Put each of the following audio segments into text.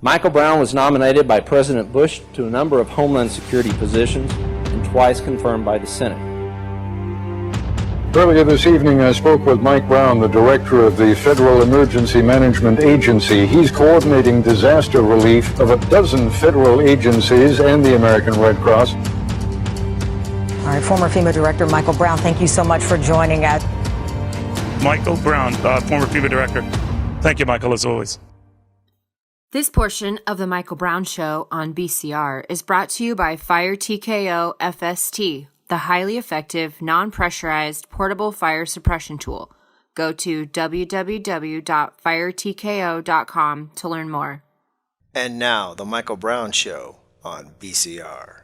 Michael Brown was nominated by President Bush to a number of Homeland Security positions and twice confirmed by the Senate. Earlier this evening, I spoke with Mike Brown, the director of the Federal Emergency Management Agency. He's coordinating disaster relief of a dozen federal agencies and the American Red Cross. All right, former FEMA Director Michael Brown, thank you so much for joining us. Michael Brown, former FEMA Director. Thank you, Michael, as always. This portion of the Michael Brown Show on BCR is brought to you by Fire TKO FST, the highly effective, non-pressurized portable fire suppression tool. Go to www.firetko.com to learn more. And now, the Michael Brown Show on BCR.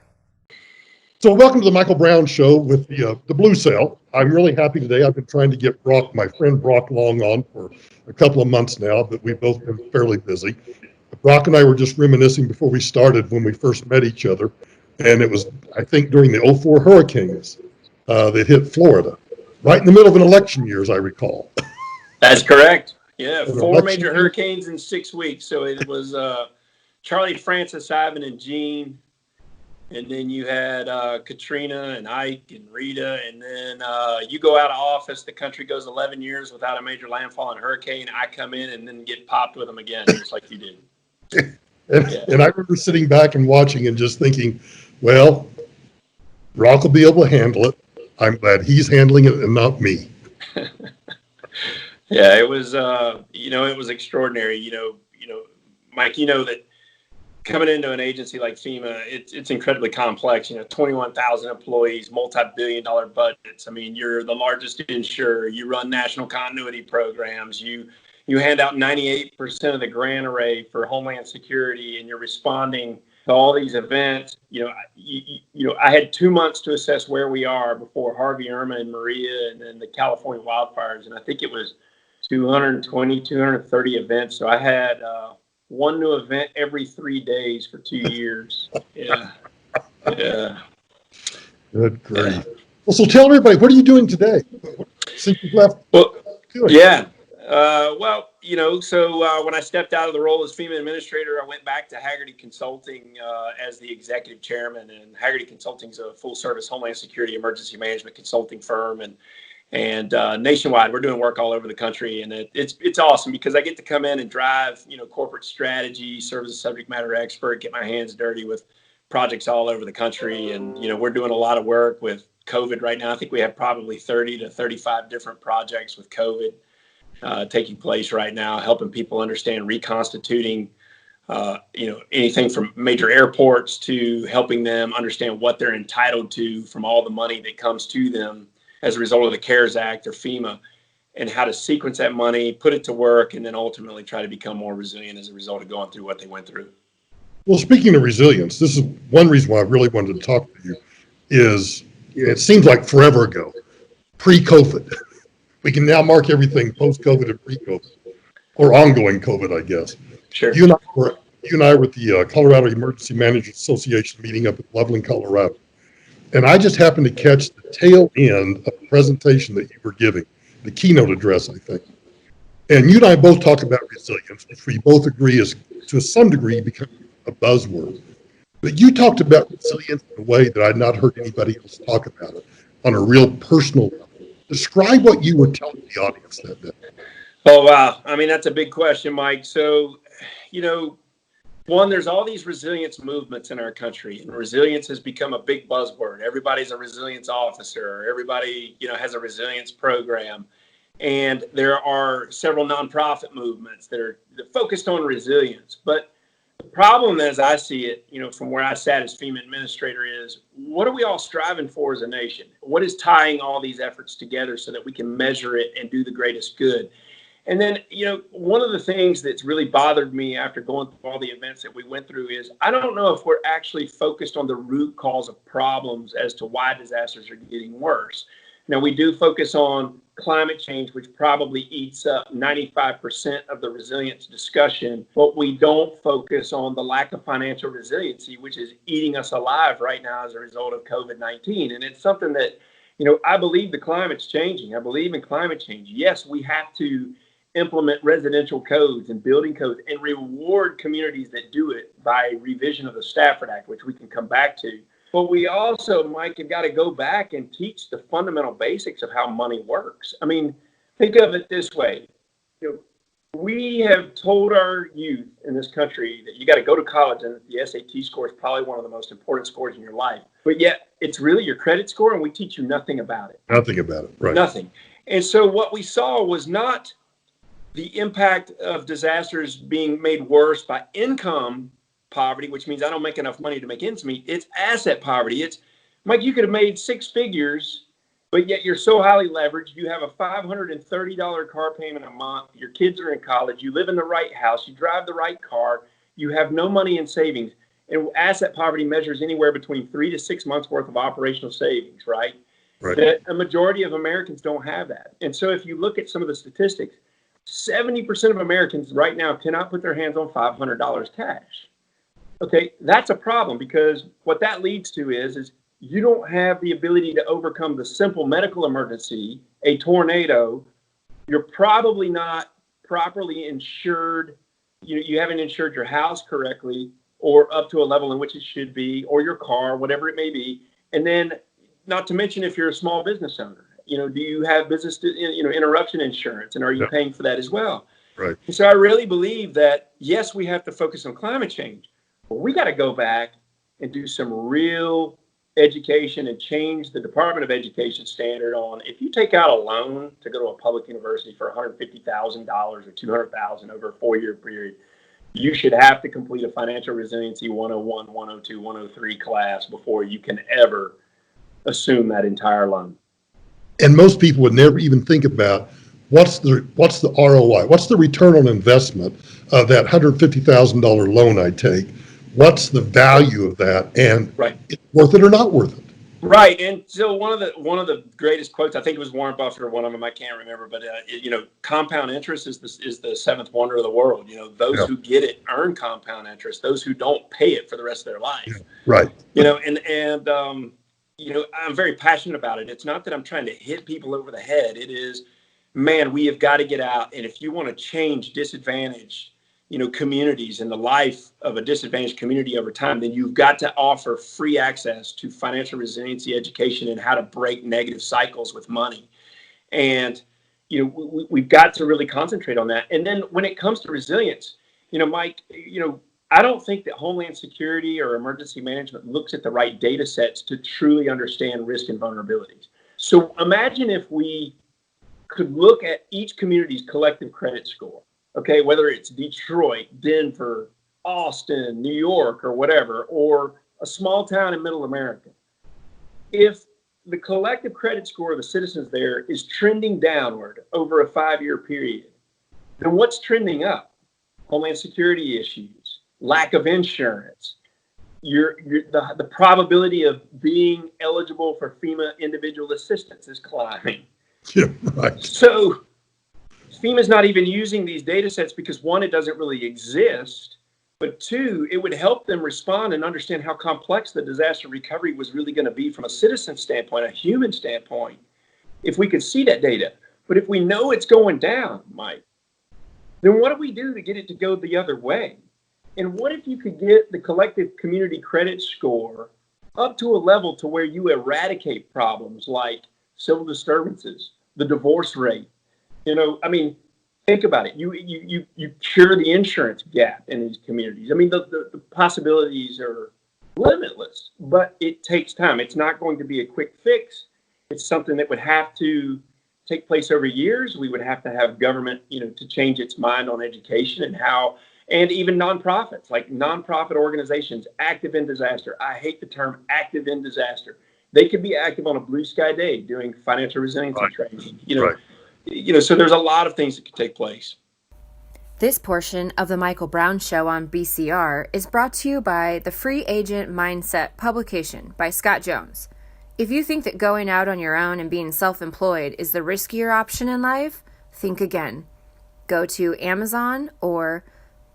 So welcome to the Michael Brown Show with the Blue Cell. I'm really happy today. I've been trying to get my friend Brock Long on for a couple of months now, but we've both been fairly busy. Brock and I were just reminiscing before we started when we first met each other, and it was, I think, during the 2004 hurricanes that hit Florida, right in the middle of an election year, as I recall. That's correct. Yeah, 4 major hurricanes in 6 weeks. So it was Charlie, Francis, Ivan, and Gene. And then you had Katrina and Ike and Rita. And then you go out of office. The country goes 11 years without a major landfall and hurricane. I come in and then get popped with them again, just like you did. And I remember sitting back and watching and just thinking, well, Brock will be able to handle it. I'm glad he's handling it and not me. Yeah, it was, it was extraordinary. Mike, that coming into an agency like FEMA, it's incredibly complex. 21,000 employees, multi-billion-dollar budgets. I mean, you're the largest insurer. You run national continuity programs. You hand out 98% of the grant array for Homeland Security, and you're responding to all these events. I had 2 months to assess where we are before Harvey, Irma, and Maria, and then the California wildfires. And I think it was 220, 230 events. So I had one new event every 3 days for 2 years. Yeah. Yeah. Good grief. Yeah. Well, so tell everybody, what are you doing today since you've left? Well, yeah. When I stepped out of the role as FEMA administrator, I went back to Haggerty Consulting as the executive chairman. And Haggerty Consulting is a full-service Homeland Security emergency management consulting firm, and nationwide, we're doing work all over the country. And it's awesome because I get to come in and drive, corporate strategy, serve as a subject matter expert, get my hands dirty with projects all over the country. And we're doing a lot of work with COVID right now. I think we have probably 30 to 35 different projects with COVID taking place right now, helping people understand reconstituting, anything from major airports to helping them understand what they're entitled to from all the money that comes to them as a result of the CARES Act or FEMA, and how to sequence that money, put it to work, and then ultimately try to become more resilient as a result of going through what they went through. Well, speaking of resilience, this is one reason why I really wanted to talk to you is it seems like forever ago, pre-COVID. We can now mark everything post-COVID and pre-COVID, or ongoing COVID, I guess. Sure. You and I were at the Colorado Emergency Managers Association meeting up at Loveland, Colorado. And I just happened to catch the tail end of the presentation that you were giving, the keynote address, I think. And you and I both talk about resilience, which we both agree is, to some degree, becoming a buzzword. But you talked about resilience in a way that I'd not heard anybody else talk about it on a real personal level. Describe what you were telling the audience that day. Oh, wow. I mean, that's a big question, Mike. So, one, there's all these resilience movements in our country, and resilience has become a big buzzword. Everybody's a resilience officer. Everybody, has a resilience program. And there are several nonprofit movements that are focused on resilience. But the problem, as I see it, from where I sat as FEMA administrator, is what are we all striving for as a nation? What is tying all these efforts together so that we can measure it and do the greatest good? And then, one of the things that's really bothered me after going through all the events that we went through is I don't know if we're actually focused on the root cause of problems as to why disasters are getting worse. Now, we do focus on climate change, which probably eats up 95% of the resilience discussion, but we don't focus on the lack of financial resiliency, which is eating us alive right now as a result of COVID-19. And it's something that, I believe the climate's changing. I believe in climate change. Yes, we have to implement residential codes and building codes and reward communities that do it by revision of the Stafford Act, which we can come back to. But we also, Mike, have got to go back and teach the fundamental basics of how money works. I mean, think of it this way. We have told our youth in this country that you got to go to college and the SAT score is probably one of the most important scores in your life. But yet it's really your credit score, and we teach you nothing about it. Nothing about it, right? Nothing. And so what we saw was not the impact of disasters being made worse by income poverty, which means I don't make enough money to make ends meet. It's asset poverty. It's, Mike, you could have made six figures, but yet you're so highly leveraged. You have a $530 car payment a month. Your kids are in college. You live in the right house. You drive the right car. You have no money in savings. And asset poverty measures anywhere between 3 to 6 months worth of operational savings, right? Right. A majority of Americans don't have that. And so if you look at some of the statistics, 70% of Americans right now cannot put their hands on $500 cash. Okay, that's a problem, because what that leads to is you don't have the ability to overcome the simple medical emergency, a tornado. You're probably not properly insured. You haven't insured your house correctly or up to a level in which it should be, or your car, whatever it may be. And then not to mention if you're a small business owner, do you have business, interruption insurance, and are you paying for that as well? Right. And so I really believe that, yes, we have to focus on climate change, but we got to go back and do some real education and change the Department of Education standard on, if you take out a loan to go to a public university for $150,000 or $200,000 over a 4-year period, you should have to complete a financial resiliency 101, 102, 103 class before you can ever assume that entire loan. And most people would never even think about what's the ROI, what's the return on investment of that $150,000 loan I take. What's the value of that, and right. It's worth it or not worth it? Right. And so one of the greatest quotes, I think it was Warren Buffett or one of them, I can't remember, but compound interest is the seventh wonder of the world. Those who get it earn compound interest. Those who don't pay it for the rest of their life. Yeah. Right. I'm very passionate about it. It's not that I'm trying to hit people over the head. It is, man, we have got to get out. And if you want to change disadvantaged, communities and the life of a disadvantaged community over time, then you've got to offer free access to financial resiliency education and how to break negative cycles with money. And, we've got to really concentrate on that. And then when it comes to resilience, Mike, I don't think that Homeland Security or emergency management looks at the right data sets to truly understand risk and vulnerabilities. So imagine if we could look at each community's collective credit score, okay, whether it's Detroit, Denver, Austin, New York, or whatever, or a small town in middle America. If the collective credit score of the citizens there is trending downward over a 5-year period, then what's trending up? Homeland Security issues, lack of insurance, the probability of being eligible for FEMA individual assistance is climbing. Yeah, right. So FEMA's not even using these data sets because, one, it doesn't really exist, but two, it would help them respond and understand how complex the disaster recovery was really going to be from a citizen standpoint, a human standpoint, if we could see that data. But if we know it's going down, Mike, then what do we do to get it to go the other way? And what if you could get the collective community credit score up to a level to where you eradicate problems like civil disturbances, the divorce rate? Think about it. You cure the insurance gap in these communities. The possibilities are limitless, but it takes time. It's not going to be a quick fix. It's something that would have to take place over years. We would have to have government, to change its mind on education and even nonprofits, like nonprofit organizations, active in disaster. I hate the term active in disaster. They could be active on a blue sky day doing financial resiliency training, Right. So there's a lot of things that could take place. This portion of the Michael Brown Show on BCR is brought to you by the Free Agent Mindset publication by Scott Jones. If you think that going out on your own and being self-employed is the riskier option in life, think again. Go to Amazon or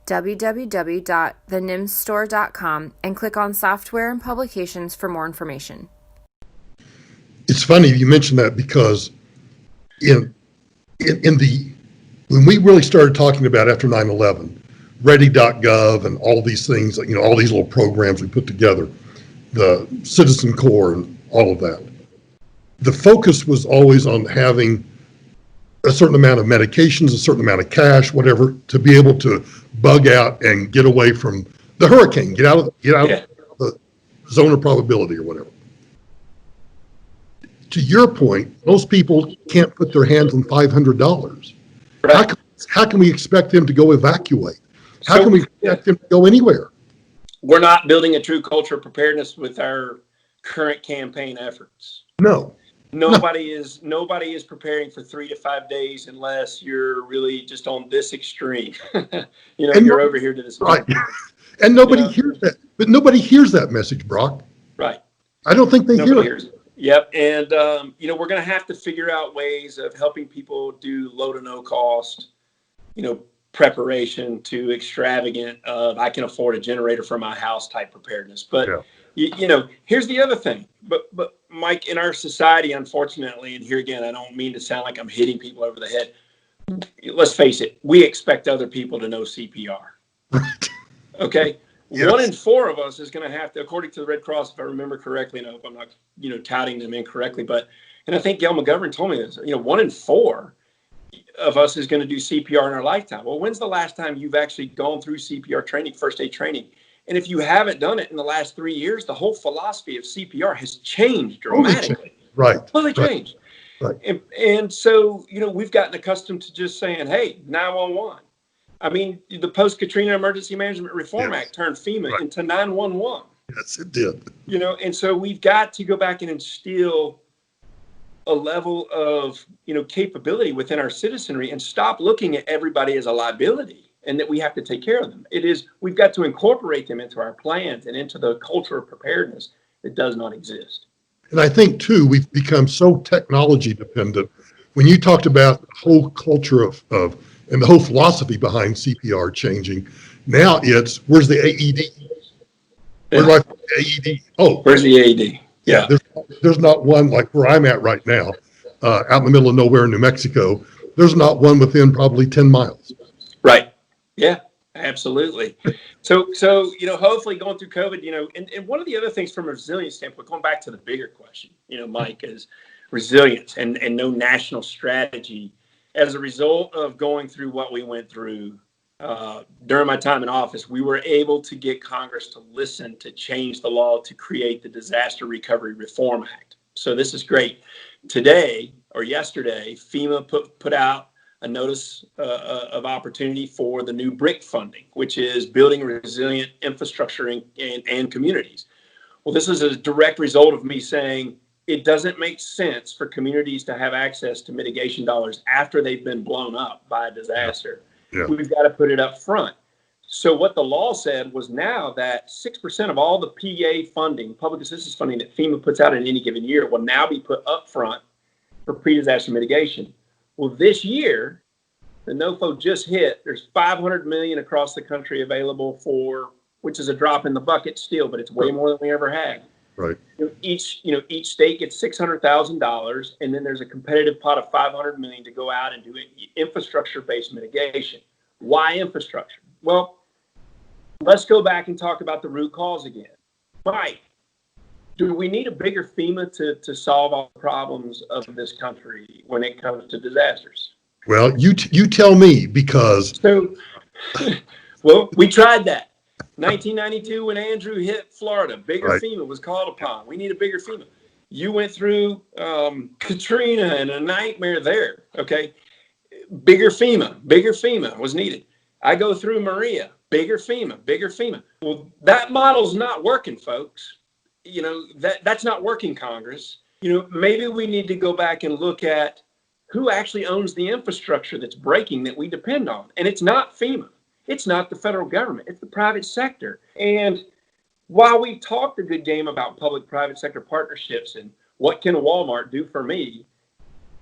www.thenimsstore.com and click on Software and Publications for more information. It's funny you mentioned that because in the when we really started talking about after 9/11, ready.gov and all these things, all these little programs we put together, the Citizen Corps and all of that, the focus was always on having a certain amount of medications, a certain amount of cash, whatever, to be able to bug out and get away from the hurricane, get out of the zone of probability or whatever. To your point, most people can't put their hands on $500. Right. How can we expect them to go evacuate? How can we expect them to go anywhere? We're not building a true culture of preparedness with our current campaign efforts. No. Nobody is preparing for 3 to 5 days unless you're really just on this extreme. You're over here to this. Right. And nobody hears that. But nobody hears that message, Brock. Right. I don't think they Nobody hear hears it. Yep. And, we're going to have to figure out ways of helping people do low to no cost, preparation to extravagant I can afford a generator for my house type preparedness. But, here's the other thing. But Mike, in our society, unfortunately, and here again, I don't mean to sound like I'm hitting people over the head. Let's face it. We expect other people to know CPR. Right. Okay. Yes. 1 in 4 of us is going to have to, according to the Red Cross, if I remember correctly, and I hope I'm not, touting them incorrectly, and I think Gail McGovern told me this, 1 in 4 of us is going to do CPR in our lifetime. Well, when's the last time you've actually gone through CPR training, first aid training? And if you haven't done it in the last 3 years, the whole philosophy of CPR has changed dramatically. Right. Totally changed. Right. And so, we've gotten accustomed to just saying, hey, 911. I mean, the post-Katrina Emergency Management Reform Act turned FEMA into 911. Yes, it did. And so we've got to go back and instill a level of, capability within our citizenry and stop looking at everybody as a liability and that we have to take care of them. We've got to incorporate them into our plans and into the culture of preparedness that does not exist. And I think, too, we've become so technology dependent. When you talked about the whole culture of and the whole philosophy behind CPR changing, now it's, where's the AED? Where do I find the AED? Oh, where's the AED? Yeah. There's not one like where I'm at right now, out in the middle of nowhere in New Mexico. There's not one within probably 10 miles. Right. Yeah, absolutely. So hopefully going through COVID, and one of the other things from a resilience standpoint, going back to the bigger question, Mike, is resilience and no national strategy. As a result of going through what we went through during my time in office, we were able to get Congress to listen to change the law to create the Disaster Recovery Reform Act. So this is great. Today or yesterday, FEMA put out a notice of opportunity for the new BRIC funding, which is building resilient infrastructure and communities. Well, this is a direct result of me saying, it doesn't make sense for communities to have access to mitigation dollars after they've been blown up by a disaster. Yeah. We've got to put it up front. So what the law said was now that 6% of all the PA funding, public assistance funding that FEMA puts out in any given year will now be put up front for pre-disaster mitigation. Well, this year, the NOFO just hit, there's $500 million across the country available for, which is a drop in the bucket still, but it's way more than we ever had. Right. Each state gets $600,000, and then there's a competitive pot of $500 million to go out and do infrastructure-based mitigation. Why infrastructure? Well, let's go back and talk about the root cause again. Mike, do we need a bigger FEMA to solve all the problems of this country when it comes to disasters? Well, you tell me, because well, we tried that. 1992, when Andrew hit Florida, bigger Right. FEMA was called upon. We need a bigger FEMA. You went through Katrina and a nightmare there. Okay, bigger FEMA was needed. I go through Maria, bigger FEMA. Well, that model's not working, folks. That's not working, Congress. Maybe we need to go back and look at who actually owns the infrastructure that's breaking that we depend on. And it's not FEMA. It's not the federal government. It's the private sector. And while we've talked a good game about public-private sector partnerships and what can Walmart do for me,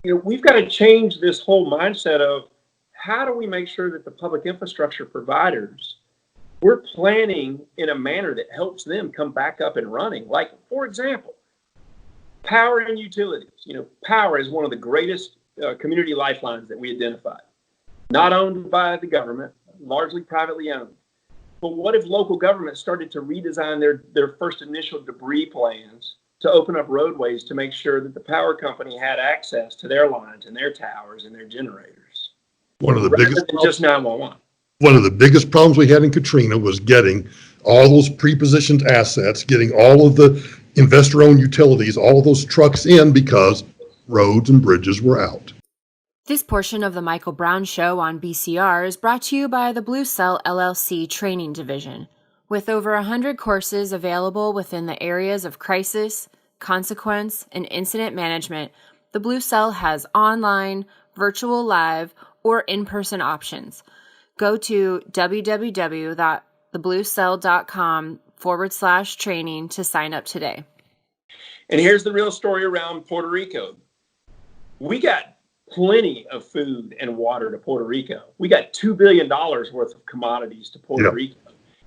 we've got to change this whole mindset of how do we make sure that the public infrastructure providers, we're planning in a manner that helps them come back up and running. Like, for example, power and utilities. Power is one of the greatest community lifelines that we identified. not owned by the government, largely privately owned. But what if local governments started to redesign their first initial debris plans to open up roadways to make sure that the power company had access to their lines and their towers and their generators? One of the rather biggest than just 911. One of the biggest problems we had in Katrina was getting all those pre-positioned assets, getting all of the investor-owned utilities, all of those trucks in because roads and bridges were out. This portion of the Michael Brown Show on BCR is brought to you by the Blue Cell LLC Training Division. With over 100 courses available within the areas of crisis, consequence, and incident management, the Blue Cell has online, virtual live, or in-person options. Go to www.thebluecell.com/training to sign up today. And here's the real story around Puerto Rico. We got plenty of food and water to Puerto Rico. We got $2 billion worth of commodities to Puerto Rico.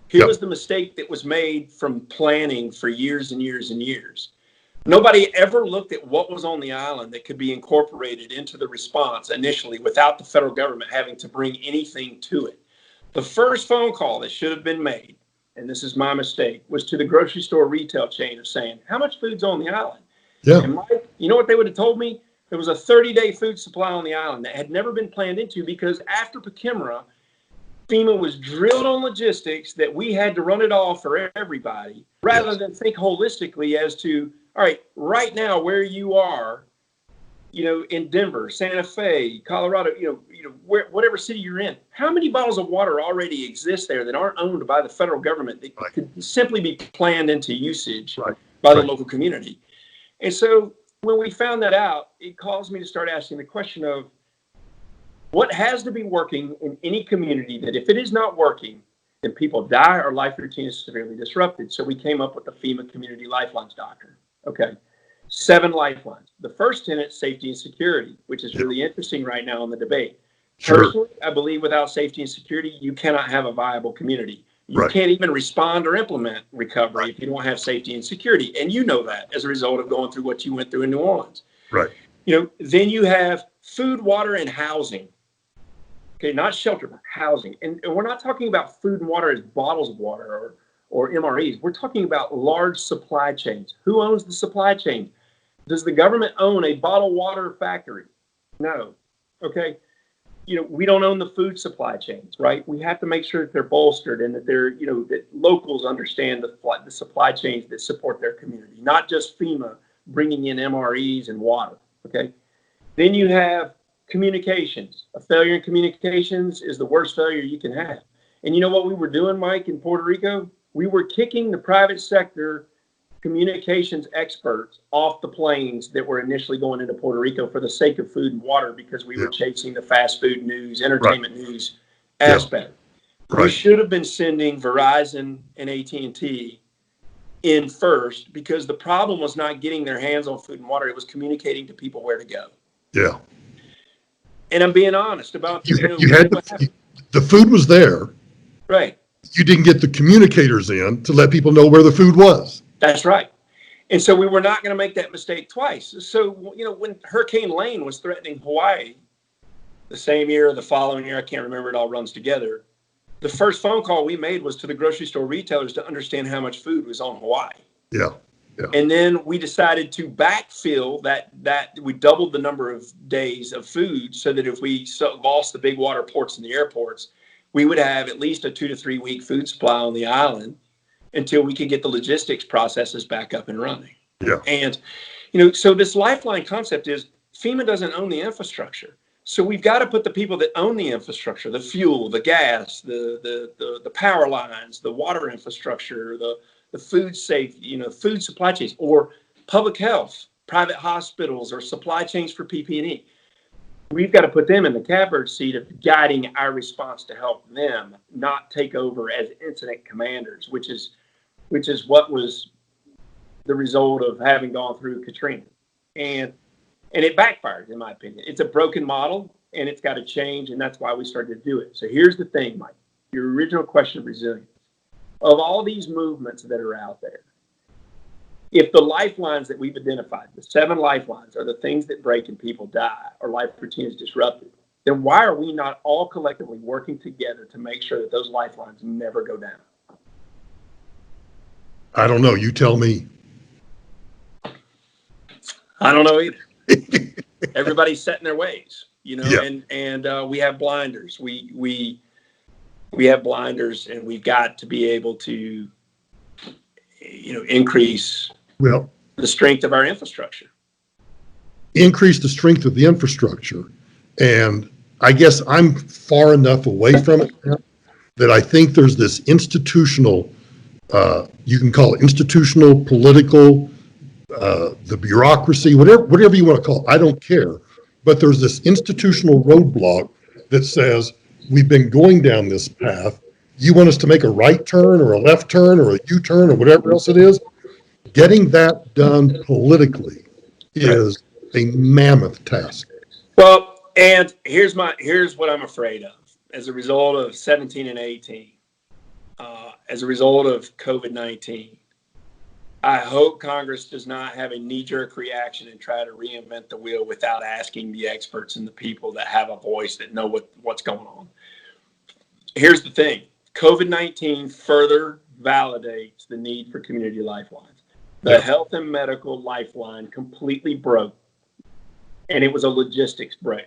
Here was the mistake that was made from planning for years and years and years. Nobody ever looked at what was on the island that could be incorporated into the response initially without the federal government having to bring anything to it. The first phone call that should have been made, and this is my mistake, was to the grocery store retail chain of saying, how much food's on the island? Yeah. And Mike, you know what they would have told me? There was a 30-day food supply on the island that had never been planned into because after Pekimra, FEMA was drilled on logistics that we had to run it all for everybody rather than think holistically as to, all right, right now where you are, in Denver, Santa Fe, Colorado, whatever city you're in, how many bottles of water already exist there that aren't owned by the federal government that could simply be planned into usage by the local community? And so when we found that out, it caused me to start asking the question of what has to be working in any community that if it is not working, then people die or life routine is severely disrupted. So we came up with the FEMA Community Lifelines Doctrine. Okay. 7 lifelines. The first tenet, safety and security, which is really interesting right now in the debate. Personally, I believe without safety and security, you cannot have a viable community. You can't even respond or implement recovery if you don't have safety and security. And you know that as a result of going through what you went through in New Orleans. Then you have food, water, and housing. Okay, not shelter, but housing. And we're not talking about food and water as bottles of water or MREs. We're talking about large supply chains. Who owns the supply chain? Does the government own a bottled water factory? No. Okay. We don't own the food supply chains, right? We have to make sure that they're bolstered and that they're, that locals understand the supply chains that support their community, not just FEMA bringing in MREs and water. Okay. Then you have communications. A failure in communications is the worst failure you can have. And you know what we were doing, Mike, in Puerto Rico? We were kicking the private sector communications experts off the planes that were initially going into Puerto Rico for the sake of food and water because we were chasing the fast food news, entertainment news aspect. We should have been sending Verizon and AT&T in first because the problem was not getting their hands on food and water. It was communicating to people where to go. Yeah. And I'm being honest about you had the food was there. Right. You didn't get the communicators in to let people know where the food was. That's right. And so we were not going to make that mistake twice. So, when Hurricane Lane was threatening Hawaii the same year or the following year, I can't remember, it all runs together. The first phone call we made was to the grocery store retailers to understand how much food was on Hawaii. Yeah. And then we decided to backfill that we doubled the number of days of food so that if we lost the big water ports and the airports, we would have at least a 2 to 3 week food supply on the island until we could get the logistics processes back up and running. Yeah. And, so this lifeline concept is FEMA doesn't own the infrastructure. So we've got to put the people that own the infrastructure, the fuel, the gas, the power lines, the water infrastructure, the food safety, food supply chains, or public health, private hospitals, or supply chains for PPE. We've got to put them in the catbird seat of guiding our response to help them not take over as incident commanders, which is what was the result of having gone through Katrina. And it backfired, in my opinion. It's a broken model, and it's got to change, and that's why we started to do it. So here's the thing, Mike, your original question of resilience. Of all these movements that are out there, if the lifelines that we've identified, the 7 lifelines, are the things that break and people die or life routine is disrupted, then why are we not all collectively working together to make sure that those lifelines never go down? I don't know. You tell me. I don't know either. Everybody's set in their ways, Yeah. and we have blinders. We have blinders, and we've got to be able to, increase Well, the strength of our infrastructure. increase the strength of the infrastructure. And I guess I'm far enough away from it now that I think there's this institutional, you can call it institutional, political, the bureaucracy, whatever you want to call it, I don't care. But there's this institutional roadblock that says, we've been going down this path. You want us to make a right turn or a left turn or a U-turn or whatever else it is? Getting that done politically is a mammoth task. Well, and here's what I'm afraid of as a result of 17 and 18, as a result of COVID-19. I hope Congress does not have a knee-jerk reaction and try to reinvent the wheel without asking the experts and the people that have a voice that know what's going on. Here's the thing. COVID-19 further validates the need for community lifelines. The health and medical lifeline completely broke, and it was a logistics break.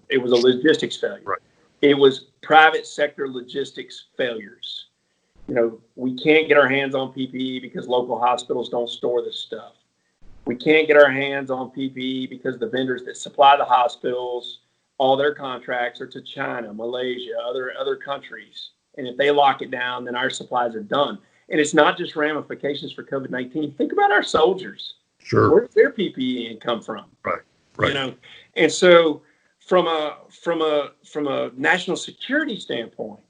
It was a logistics failure. Right. It was private sector logistics failures. We can't get our hands on PPE because local hospitals don't store this stuff. We can't get our hands on PPE because the vendors that supply the hospitals, all their contracts are to China, Malaysia, other countries. And if they lock it down, then our supplies are done. And it's not just ramifications for COVID-19. Think about our soldiers. Sure. Where does their PPE come from? Right. And so from a national security standpoint,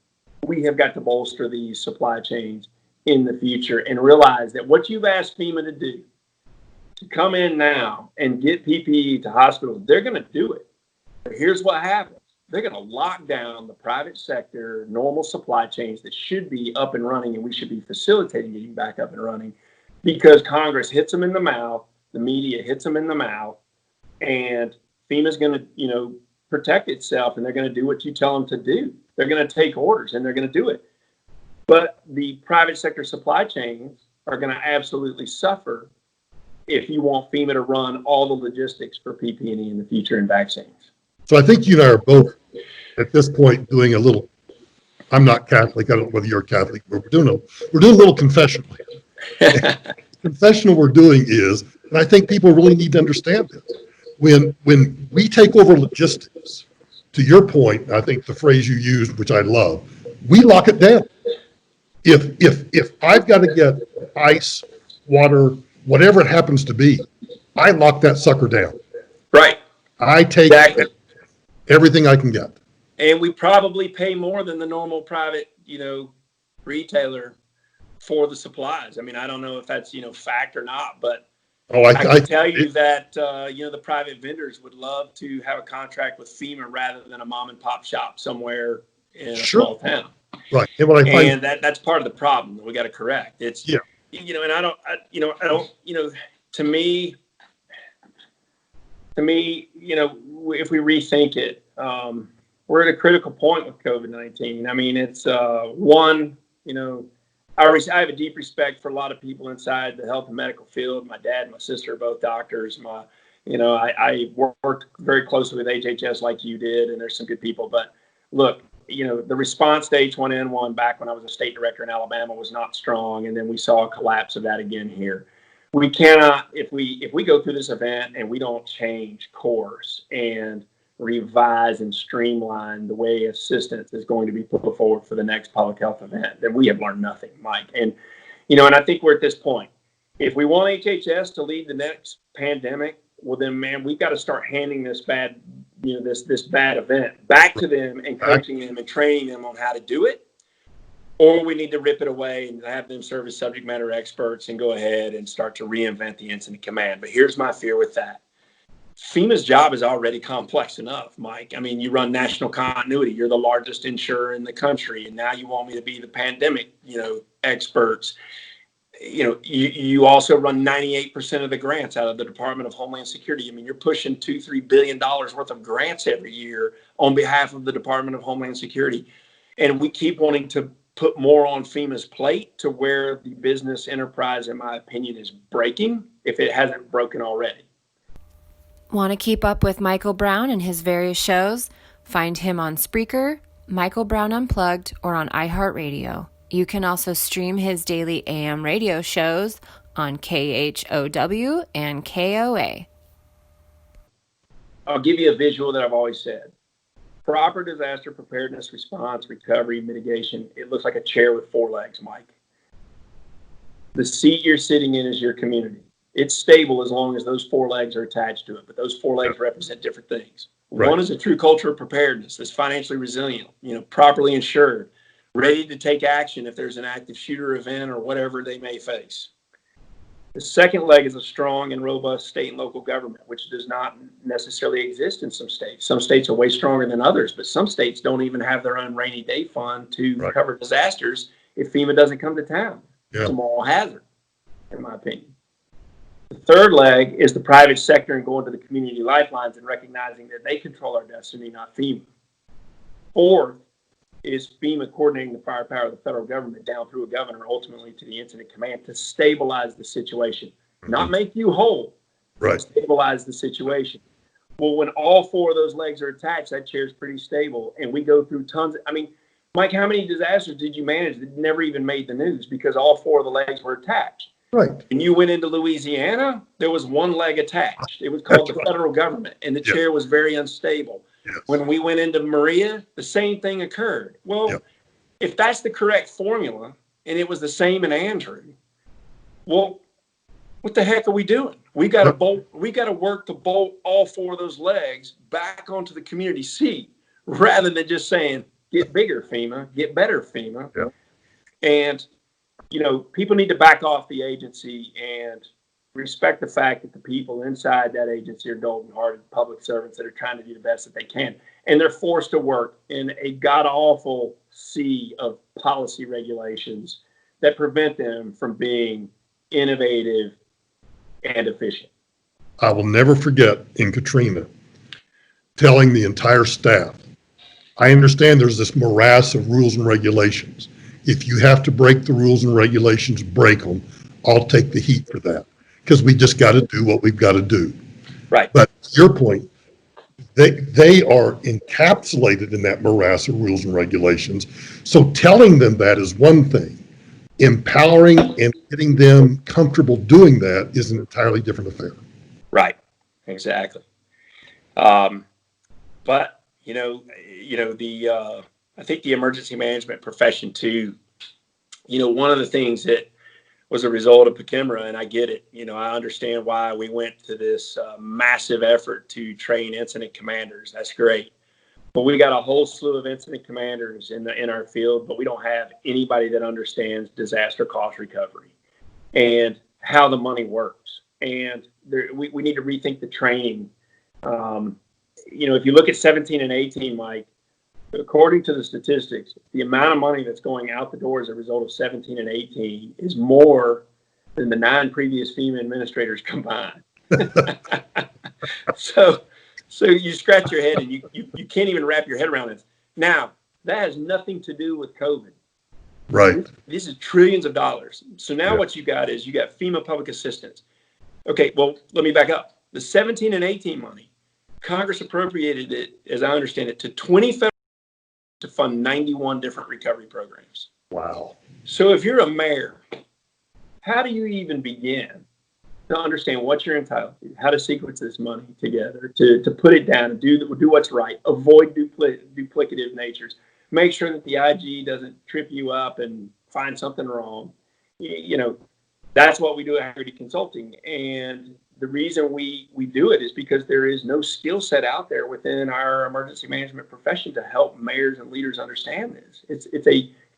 we have got to bolster these supply chains in the future and realize that what you've asked FEMA to do, to come in now and get PPE to hospitals, they're going to do it. But here's what happens. They're going to lock down the private sector, normal supply chains that should be up and running, and we should be facilitating getting back up and running because Congress hits them in the mouth, the media hits them in the mouth, and FEMA's going to, protect itself, and they're going to do what you tell them to do. They're going to take orders, and they're going to do it. But the private sector supply chains are going to absolutely suffer if you want FEMA to run all the logistics for PPE in the future and vaccines. So I think you and I are both at this point doing a little, I'm not Catholic, I don't know whether you're Catholic, but we're doing a little confessional. Confessional we're doing is, and I think people really need to understand this, when we take over logistics, to your point, I think the phrase you used, which I love, we lock it down. If I've got to get ice, water, whatever it happens to be, I lock that sucker down. Right. I take everything I can get. And we probably pay more than the normal private, retailer for the supplies. I mean, I don't know if that's, fact or not, but I can tell you that, the private vendors would love to have a contract with FEMA rather than a mom and pop shop somewhere in a small town. Right. And that's part of the problem that we got to correct. It's, and I don't, to me, if we rethink it, we're at a critical point with COVID-19. I mean, it's I have a deep respect for a lot of people inside the health and medical field. My dad and my sister are both doctors. I worked very closely with HHS like you did, and there's some good people. But look, the response to H1N1 back when I was a state director in Alabama was not strong, and then we saw a collapse of that again here. We cannot, if we go through this event and we don't change course and revise and streamline the way assistance is going to be put forward for the next public health event, then we have learned nothing, Mike. And, and I think we're at this point. If we want HHS to lead the next pandemic, well then, man, we've got to start handing this bad, this bad event back to them and coaching them and training them on how to do it. Or we need to rip it away and have them serve as subject matter experts and go ahead and start to reinvent the incident command. But here's my fear with that. FEMA's job is already complex enough, Mike. I mean, you run national continuity. You're the largest insurer in the country, and now you want me to be the pandemic, experts. you also run 98% of the grants out of the Department of Homeland Security. I mean, you're pushing $2-3 billion worth of grants every year on behalf of the Department of Homeland Security. And we keep wanting to put more on FEMA's plate to where the business enterprise, in my opinion, is breaking if it hasn't broken already. Want to keep up with Michael Brown and his various shows? Find him on Spreaker, Michael Brown Unplugged, or on iHeartRadio. You can also stream his daily AM radio shows on KHOW and KOA. I'll give you a visual that I've always said. Proper disaster preparedness, response, recovery, mitigation. It looks like a chair with 4 legs, Mike. The seat you're sitting in is your community. It's stable as long as those 4 legs are attached to it, but those 4 legs represent different things. Right. One is a true culture of preparedness that's financially resilient, properly insured, ready to take action if there's an active shooter event or whatever they may face. The second leg is a strong and robust state and local government, which does not necessarily exist in some states. Some states are way stronger than others, but some states don't even have their own rainy day fund to cover disasters if FEMA doesn't come to town. Yeah. It's a moral hazard, in my opinion. The third leg is the private sector and going to the community lifelines and recognizing that they control our destiny, not FEMA. Fourth is FEMA coordinating the firepower of the federal government down through a governor, ultimately to the incident command, to stabilize the situation, not make you whole, Right. stabilize the situation. Well, when all 4 of those legs are attached, that chair is pretty stable, and we go through tons. Mike, how many disasters did you manage that never even made the news because all 4 of the legs were attached? Right. When you went into Louisiana, there was 1 leg attached. It was called That's the federal government, and the chair was very unstable. Yes. When we went into Maria, the same thing occurred. Well, if that's the correct formula, and it was the same in Andrew, well, what the heck are we doing? We got to work to bolt all 4 of those legs back onto the community seat, rather than just saying, get bigger FEMA, get better FEMA. Yeah. And people need to back off the agency and respect the fact that the people inside that agency are golden-hearted public servants that are trying to do the best that they can. And they're forced to work in a god-awful sea of policy regulations that prevent them from being innovative and efficient. I will never forget in Katrina telling the entire staff, I understand there's this morass of rules and regulations. If you have to break the rules and regulations, break them. I'll take the heat for that because we just got to do what we've got to do. Right. But to your point, they are encapsulated in that morass of rules and regulations. So telling them that is one thing. Empowering and getting them comfortable doing that is an entirely different affair. Right. Exactly. But I think the emergency management profession too, one of the things that was a result of Pakemra, and I get it, I understand why we went to this massive effort to train incident commanders. That's great. But we got a whole slew of incident commanders in our field, but we don't have anybody that understands disaster cost recovery and how the money works. And we need to rethink the training. If you look at 17 and 18, Mike, according to the statistics, the amount of money that's going out the door as a result of 17 and 18 is more than the 9 previous FEMA administrators combined. So you scratch your head and you can't even wrap your head around it. Now, that has nothing to do with COVID. Right. This is trillions of dollars. So now what you got is you got FEMA public assistance. Okay, well, let me back up. The 17 and 18 money, Congress appropriated it, as I understand it, to 20 federal to fund 91 different recovery programs. Wow. So if you're a mayor, how do you even begin to understand what you're entitled to, how to sequence this money together, to put it down and do what's right, avoid duplicative natures, make sure that the IG doesn't trip you up and find something wrong. That's what we do at Haggerty Consulting. And the reason we do it is because there is no skill set out there within our emergency management profession to help mayors and leaders understand this. It's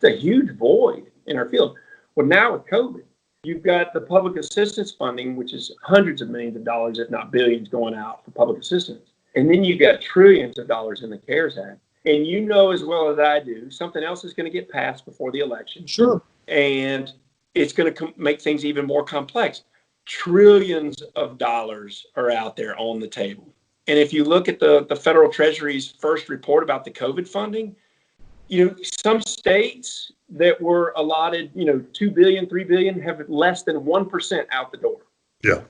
a huge void in our field. Well, now with COVID, you've got the public assistance funding, which is hundreds of millions of dollars, if not billions, going out for public assistance. And then you've got trillions of dollars in the CARES Act. And you know as well as I do, something else is going to get passed before the election. Sure. And it's going to make things even more complex. Trillions of dollars are out there on the table. And if you look at the federal Treasury's first report about the COVID funding, some states that were allotted, $2 billion, $3 billion have less than 1% out the door. Yeah.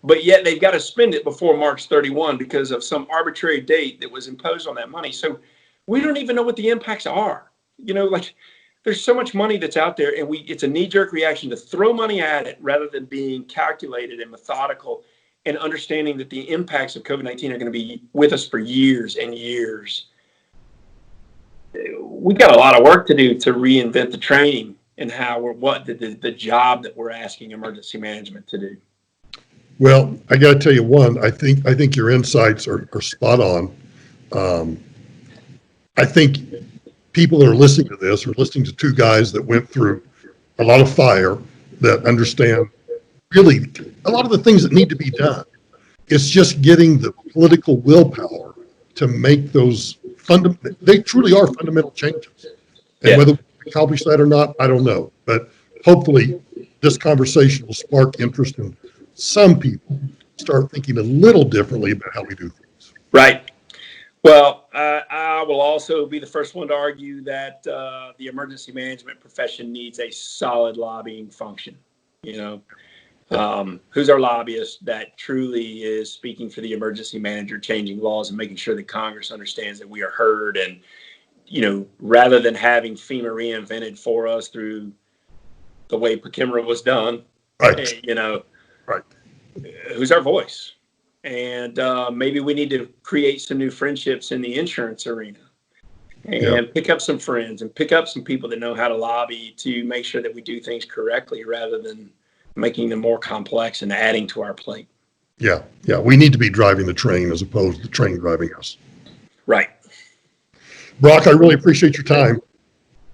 But yet they've got to spend it before March 31 because of some arbitrary date that was imposed on that money. So we don't even know what the impacts are. There's so much money that's out there, and it's a knee-jerk reaction to throw money at it rather than being calculated and methodical and understanding that the impacts of COVID-19 are going to be with us for years and years. We got a lot of work to do to reinvent the training and the job that we're asking emergency management to do. Well, I got to tell you I think your insights are spot on. I think people that are listening to this are listening to two guys that went through a lot of fire, that understand really a lot of the things that need to be done. It's just getting the political willpower to make those they truly are fundamental changes. And whether we accomplish that or not, I don't know. But hopefully this conversation will spark interest in some people start thinking a little differently about how we do things. Right. Well, I will also be the first one to argue that the emergency management profession needs a solid lobbying function. Who's our lobbyist that truly is speaking for the emergency manager, changing laws and making sure that Congress understands that we are heard. And, rather than having FEMA reinvented for us through the way PCMRA was done, right. Right. Who's our voice? And maybe we need to create some new friendships in the insurance arena and pick up some friends and pick up some people that know how to lobby to make sure that we do things correctly rather than making them more complex and adding to our plate. Yeah. We need to be driving the train as opposed to the train driving us. Right. Brock, I really appreciate your time.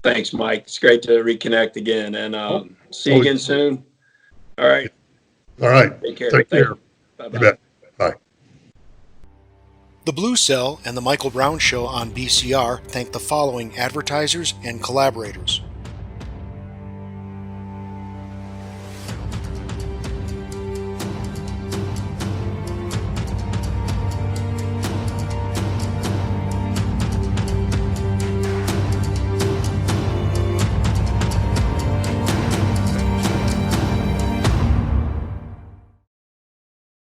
Thanks, Mike. It's great to reconnect again, and see you again soon. All right. All right. Take care. Take care. Bye-bye. You bet. Bye. The Blue Cell and The Michael Brown Show on BCR thank the following advertisers and collaborators: